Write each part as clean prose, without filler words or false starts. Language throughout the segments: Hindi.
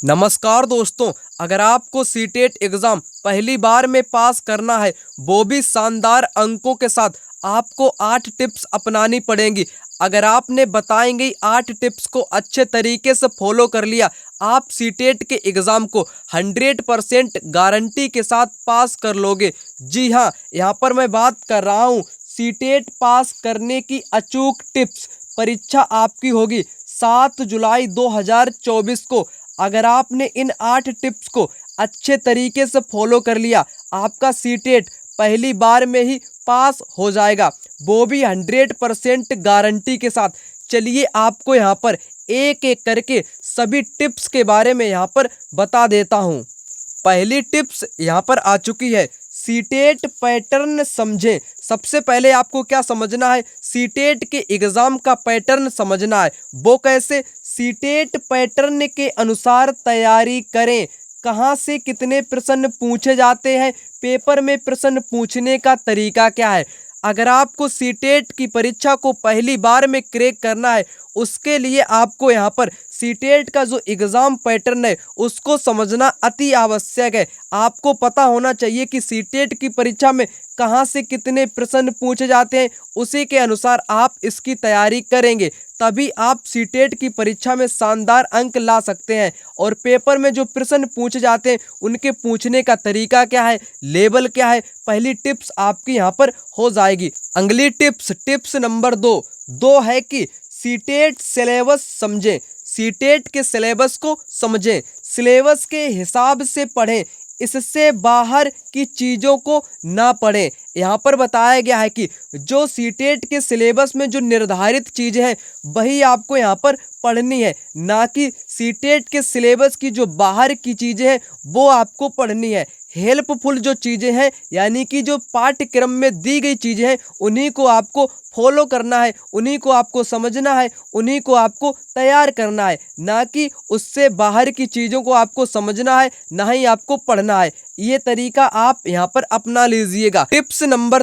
नमस्कार दोस्तों, अगर आपको सीटेट एग्ज़ाम पहली बार में पास करना है, वो भी शानदार अंकों के साथ, आपको 8 टिप्स अपनानी पड़ेंगी। अगर आपने बताई गई 8 टिप्स को अच्छे तरीके से फॉलो कर लिया, आप सीटेट के एग्ज़ाम को 100% गारंटी के साथ पास कर लोगे। जी हाँ, यहाँ पर मैं बात कर रहा हूँ सीटेट पास करने की अचूक टिप्स। परीक्षा आपकी होगी 7 जुलाई 2024 को। अगर आपने इन 8 टिप्स को अच्छे तरीके से फॉलो कर लिया, आपका सीटेट पहली बार में ही पास हो जाएगा, वो भी 100% गारंटी के साथ। चलिए आपको यहाँ पर एक एक करके सभी टिप्स के बारे में यहाँ पर बता देता हूँ। पहली टिप्स यहाँ पर आ चुकी है, सीटेट पैटर्न समझें। सबसे पहले आपको क्या समझना है, सीटेट के एग्ज़ाम का पैटर्न समझना है। वो कैसे? सीटेट पैटर्न के अनुसार तैयारी करें। कहाँ से कितने प्रश्न पूछे जाते हैं, पेपर में प्रश्न पूछने का तरीका क्या है। अगर आपको सीटेट की परीक्षा को पहली बार में क्रैक करना है, उसके लिए आपको यहाँ पर सीटेट का जो एग्ज़ाम पैटर्न है उसको समझना अति आवश्यक है। आपको पता होना चाहिए कि सीटेट की परीक्षा में कहाँ से कितने प्रश्न पूछे जाते हैं, उसी के अनुसार आप इसकी तैयारी करेंगे, तभी आप सीटेट की परीक्षा में शानदार अंक ला सकते हैं। और पेपर में जो प्रश्न पूछे जाते हैं उनके पूछने का तरीका क्या है, लेवल क्या है, पहली टिप्स आपकी यहाँ पर हो जाएगी। अगली टिप्स नंबर 2 है कि सीटेट सिलेबस समझें। सीटेट के सिलेबस को समझें, सिलेबस के हिसाब से पढ़ें, इससे बाहर की चीज़ों को ना पढ़ें। यहाँ पर बताया गया है कि जो सीटेट के सिलेबस में जो निर्धारित चीज़ें हैं वही आपको यहाँ पर पढ़नी है, ना कि सीटेट के सिलेबस की जो बाहर की चीज़ें हैं वो आपको पढ़नी है। हेल्पफुल जो चीज़ें हैं, यानी कि जो पाठ्यक्रम में दी गई चीज़ें हैं, उन्हीं को आपको फॉलो करना है, उन्हीं को आपको समझना है, उन्हीं को आपको तैयार करना है, ना कि उससे बाहर की चीज़ों को आपको समझना है, ना ही आपको पढ़ना है। ये तरीका आप यहाँ पर अपना लीजिएगा। टिप्स नंबर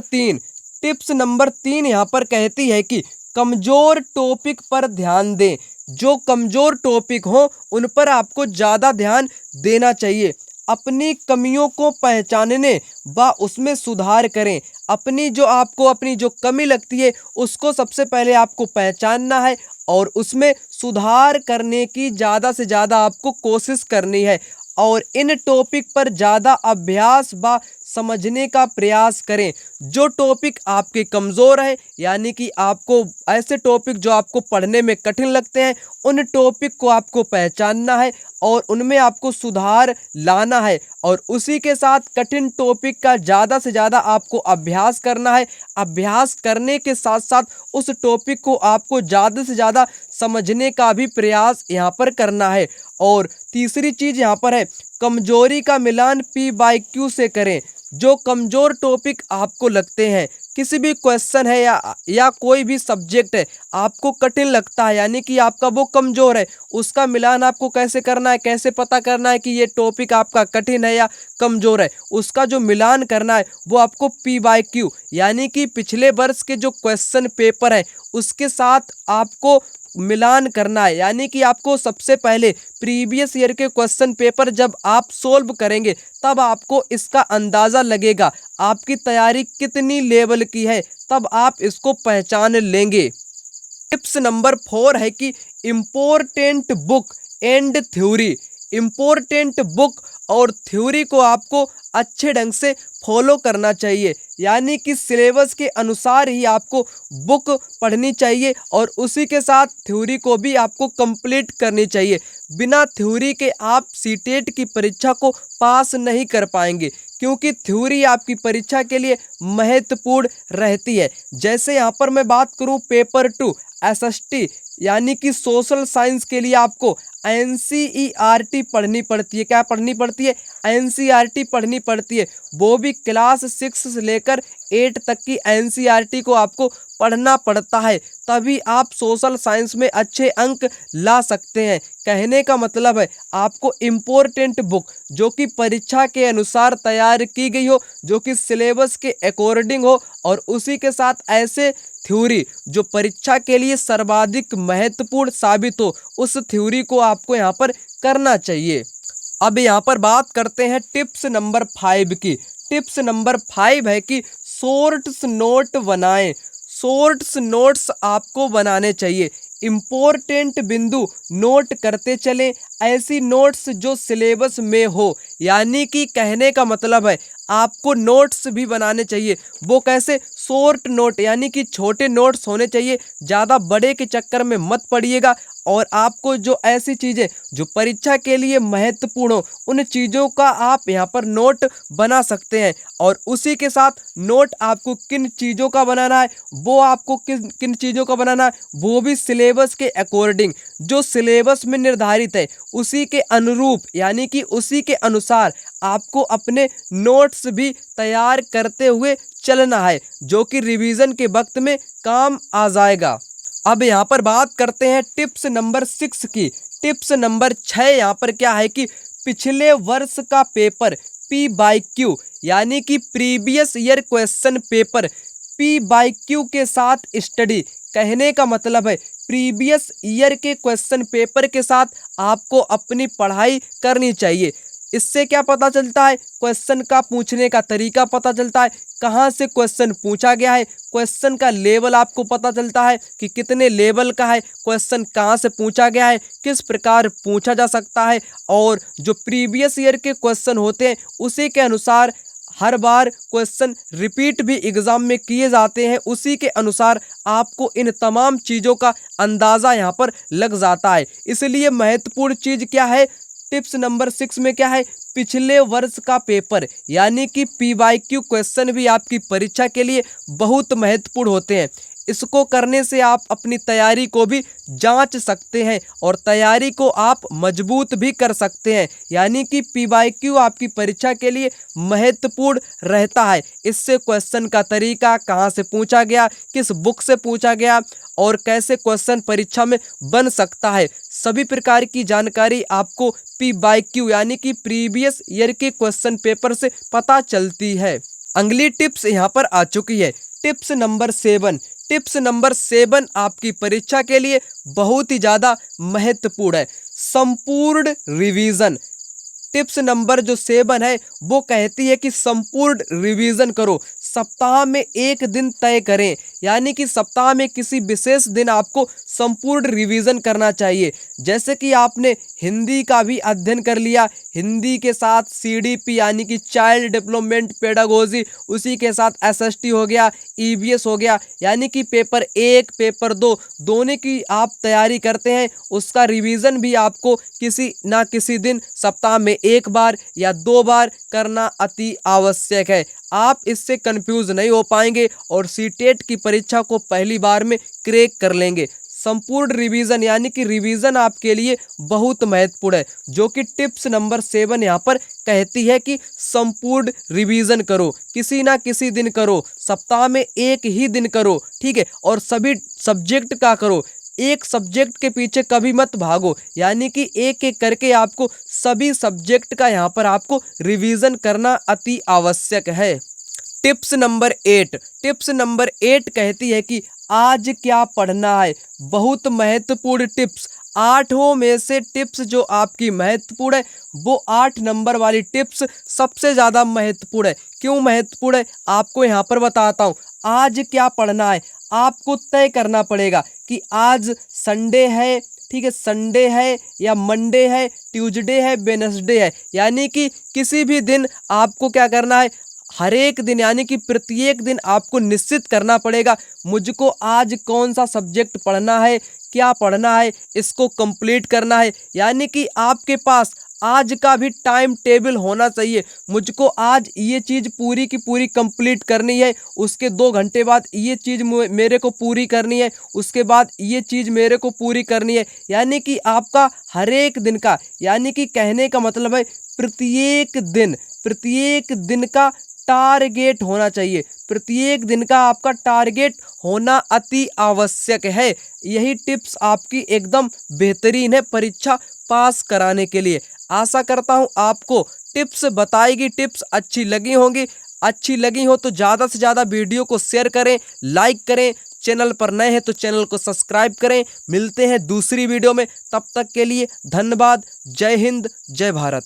3 यहाँ पर कहती है कि कमज़ोर टॉपिक पर ध्यान दें। जो कमज़ोर टॉपिक हो उन पर आपको ज़्यादा ध्यान देना चाहिए। अपनी कमियों को पहचानने व उसमें सुधार करें। अपनी जो कमी लगती है उसको सबसे पहले आपको पहचानना है और उसमें सुधार करने की ज़्यादा से ज़्यादा आपको कोशिश करनी है। और इन टॉपिक पर ज़्यादा अभ्यास व समझने का प्रयास करें। जो टॉपिक आपके कमज़ोर है, यानी कि आपको ऐसे टॉपिक जो आपको पढ़ने में कठिन लगते हैं, उन टॉपिक को आपको पहचानना है और उनमें आपको सुधार लाना है। और उसी के साथ कठिन टॉपिक का ज़्यादा से ज़्यादा आपको अभ्यास करना है। अभ्यास करने के साथ साथ उस टॉपिक को आपको ज़्यादा से ज़्यादा समझने का भी प्रयास यहाँ पर करना है। और तीसरी चीज़ यहाँ पर है, कमजोरी का मिलान P/Q से करें। जो कमज़ोर टॉपिक आपको लगते हैं, किसी भी क्वेश्चन है या कोई भी सब्जेक्ट है आपको कठिन लगता है, यानी कि आपका वो कमज़ोर है, उसका मिलान आपको कैसे करना है, कैसे पता करना है कि ये टॉपिक आपका कठिन है या कमज़ोर है, उसका जो मिलान करना है वो आपको P/Q यानी कि पिछले वर्ष के जो क्वेश्चन पेपर है उसके साथ आपको मिलान करना है। यानी कि आपको सबसे पहले प्रीवियस ईयर के क्वेश्चन पेपर जब आप सोल्व करेंगे तब आपको इसका अंदाज़ा लगेगा आपकी तैयारी कितनी लेवल की है, तब आप इसको पहचान लेंगे। टिप्स नंबर 4 है कि important book and theory. Important book और थ्योरी को आपको अच्छे ढंग से फॉलो करना चाहिए, यानी कि सिलेबस के अनुसार ही आपको बुक पढ़नी चाहिए और उसी के साथ थ्योरी को भी आपको कंप्लीट करनी चाहिए। बिना थ्योरी के आप सीटेट की परीक्षा को पास नहीं कर पाएंगे, क्योंकि थ्योरी आपकी परीक्षा के लिए महत्वपूर्ण रहती है। जैसे यहाँ पर मैं बात करूँ पेपर 2 SST यानी कि सोशल साइंस के लिए आपको NCERT पढ़नी पड़ती है। क्या पढ़नी पड़ती है? NCERT पढ़नी पड़ती है, वो भी क्लास 6 से लेकर 8 तक की NCERT को आपको पढ़ना पड़ता है, तभी आप सोशल साइंस में अच्छे अंक ला सकते हैं। कहने का मतलब है आपको इम्पोर्टेंट बुक जो कि परीक्षा के अनुसार तैयार की गई हो, जो कि सिलेबस के अकॉर्डिंग हो और उसी के साथ ऐसे थ्योरी जो परीक्षा के लिए सर्वाधिक महत्वपूर्ण साबित हो, उस थ्योरी को आपको यहाँ पर करना चाहिए। अब यहाँ पर बात करते हैं टिप्स नंबर 5 की। टिप्स नंबर 5 है कि शॉर्ट्स नोट बनाएं। शॉर्ट्स नोट्स आपको बनाने चाहिए। इम्पोर्टेंट बिंदु नोट करते चलें, ऐसी नोट्स जो सिलेबस में हो। यानी कि कहने का मतलब है आपको नोट्स भी बनाने चाहिए। वो कैसे? शॉर्ट नोट, यानी कि छोटे नोट्स होने चाहिए। ज़्यादा बड़े के चक्कर में मत पड़िएगा। और आपको जो ऐसी चीज़ें जो परीक्षा के लिए महत्वपूर्ण हो, उन चीज़ों का आप यहाँ पर नोट बना सकते हैं। और उसी के साथ नोट आपको किन चीज़ों का बनाना है, वो आपको किन किन चीज़ों का बनाना है, वो भी सिलेबस के अकॉर्डिंग, जो सिलेबस में निर्धारित है उसी के अनुरूप, यानी कि उसी के अनुसार आपको अपने नोट्स भी तैयार करते हुए चलना है, जो कि रिवीजन के वक्त में काम आ जाएगा। अब यहाँ पर बात करते हैं टिप्स नंबर 6 की। टिप्स नंबर 6 यहाँ पर क्या है कि पिछले वर्ष का पेपर P/Q, यानी कि previous year question paper, P/Q के साथ स्टडी। कहने का मतलब है प्रीवियस ईयर के क्वेश्चन पेपर के साथ आपको अपनी पढ़ाई करनी चाहिए। इससे क्या पता चलता है? क्वेश्चन का पूछने का तरीका पता चलता है, कहाँ से क्वेश्चन पूछा गया है, क्वेश्चन का लेवल आपको पता चलता है कि कितने लेवल का है, क्वेश्चन कहाँ से पूछा गया है, किस प्रकार पूछा जा सकता है। और जो प्रीवियस ईयर के क्वेश्चन होते हैं उसी के अनुसार हर बार क्वेश्चन रिपीट भी एग्जाम में किए जाते हैं, उसी के अनुसार आपको इन तमाम चीज़ों का अंदाज़ा यहाँ पर लग जाता है। इसलिए महत्वपूर्ण चीज़ क्या है? टिप्स नंबर 6 में क्या है? पिछले वर्ष का पेपर, यानी कि P/Q क्वेश्चन भी आपकी परीक्षा के लिए बहुत महत्वपूर्ण होते हैं। इसको करने से आप अपनी तैयारी को भी जांच सकते हैं और तैयारी को आप मजबूत भी कर सकते हैं। यानी कि P/Q आपकी परीक्षा के लिए महत्वपूर्ण रहता है। इससे क्वेश्चन का तरीका, कहाँ से पूछा गया, किस बुक से पूछा गया और कैसे क्वेश्चन परीक्षा में बन सकता है, सभी प्रकार की जानकारी आपको P/Q यानी कि प्रीवियस ईयर के क्वेश्चन पेपर से पता चलती है। अगली टिप्स यहाँ पर आ चुकी है, टिप्स नंबर 7। टिप्स नंबर 7 आपकी परीक्षा के लिए बहुत ही ज़्यादा महत्वपूर्ण है, संपूर्ण रिवीजन। टिप्स नंबर जो 7 है वो कहती है कि संपूर्ण रिवीजन करो। सप्ताह में एक दिन तय करें, यानी कि सप्ताह में किसी विशेष दिन आपको संपूर्ण रिवीजन करना चाहिए। जैसे कि आपने हिंदी का भी अध्ययन कर लिया, हिंदी के साथ CDP यानी कि चाइल्ड डेवलपमेंट पेडागोजी, उसी के साथ SST हो गया, EVS हो गया, यानी कि पेपर 1 पेपर 2 दोनों की आप तैयारी करते हैं, उसका रिवीजन भी आपको किसी ना किसी दिन सप्ताह में 1 बार या 2 बार करना अति आवश्यक है। आप इससे कंफ्यूज नहीं हो पाएंगे और सीटेट की परीक्षा को पहली बार में क्रैक कर लेंगे। संपूर्ण रिवीजन यानी कि रिवीजन आपके लिए बहुत महत्वपूर्ण है, जो कि टिप्स नंबर 7 यहाँ पर कहती है कि संपूर्ण रिवीजन करो, किसी ना किसी दिन करो, सप्ताह में एक ही दिन करो, ठीक है। और सभी सब्जेक्ट का करो, एक सब्जेक्ट के पीछे कभी मत भागो, यानी कि एक एक करके आपको सभी सब्जेक्ट का यहाँ पर आपको रिवीजन करना अति आवश्यक है। Tips number 8। टिप्स नंबर 8 कहती है कि आज क्या पढ़ना है। बहुत महत्वपूर्ण टिप्स, 8 में से टिप्स जो आपकी महत्वपूर्ण है वो 8 नंबर वाली टिप्स सबसे ज़्यादा महत्वपूर्ण है। क्यों महत्वपूर्ण है आपको यहाँ पर बताता हूँ। आज क्या पढ़ना है, आपको तय करना पड़ेगा कि आज संडे है, ठीक है, संडे है या मंडे है, ट्यूसडे है, वेडनेसडे है, यानी कि किसी भी दिन आपको क्या करना है, हर एक दिन यानी कि प्रत्येक दिन आपको निश्चित करना पड़ेगा मुझको आज कौन सा सब्जेक्ट पढ़ना है, क्या पढ़ना है, इसको कंप्लीट करना है। यानी कि आपके पास आज का भी टाइम टेबल होना चाहिए। मुझको आज ये चीज़ पूरी की पूरी कंप्लीट करनी है, उसके 2 घंटे बाद ये चीज़ मेरे को पूरी करनी है, उसके बाद ये चीज़ मेरे को पूरी करनी है। यानी कि आपका हर एक दिन का, यानी कि कहने का मतलब है प्रत्येक दिन का टारगेट होना चाहिए। प्रत्येक दिन का आपका टारगेट होना अति आवश्यक है। यही टिप्स आपकी एकदम बेहतरीन है परीक्षा पास कराने के लिए। आशा करता हूँ आपको टिप्स बताई गई टिप्स अच्छी लगी होंगी। अच्छी लगी हो तो ज़्यादा से ज़्यादा वीडियो को शेयर करें, लाइक करें, चैनल पर नए हैं तो चैनल को सब्सक्राइब करें। मिलते हैं दूसरी वीडियो में, तब तक के लिए धन्यवाद। जय हिंद, जय भारत।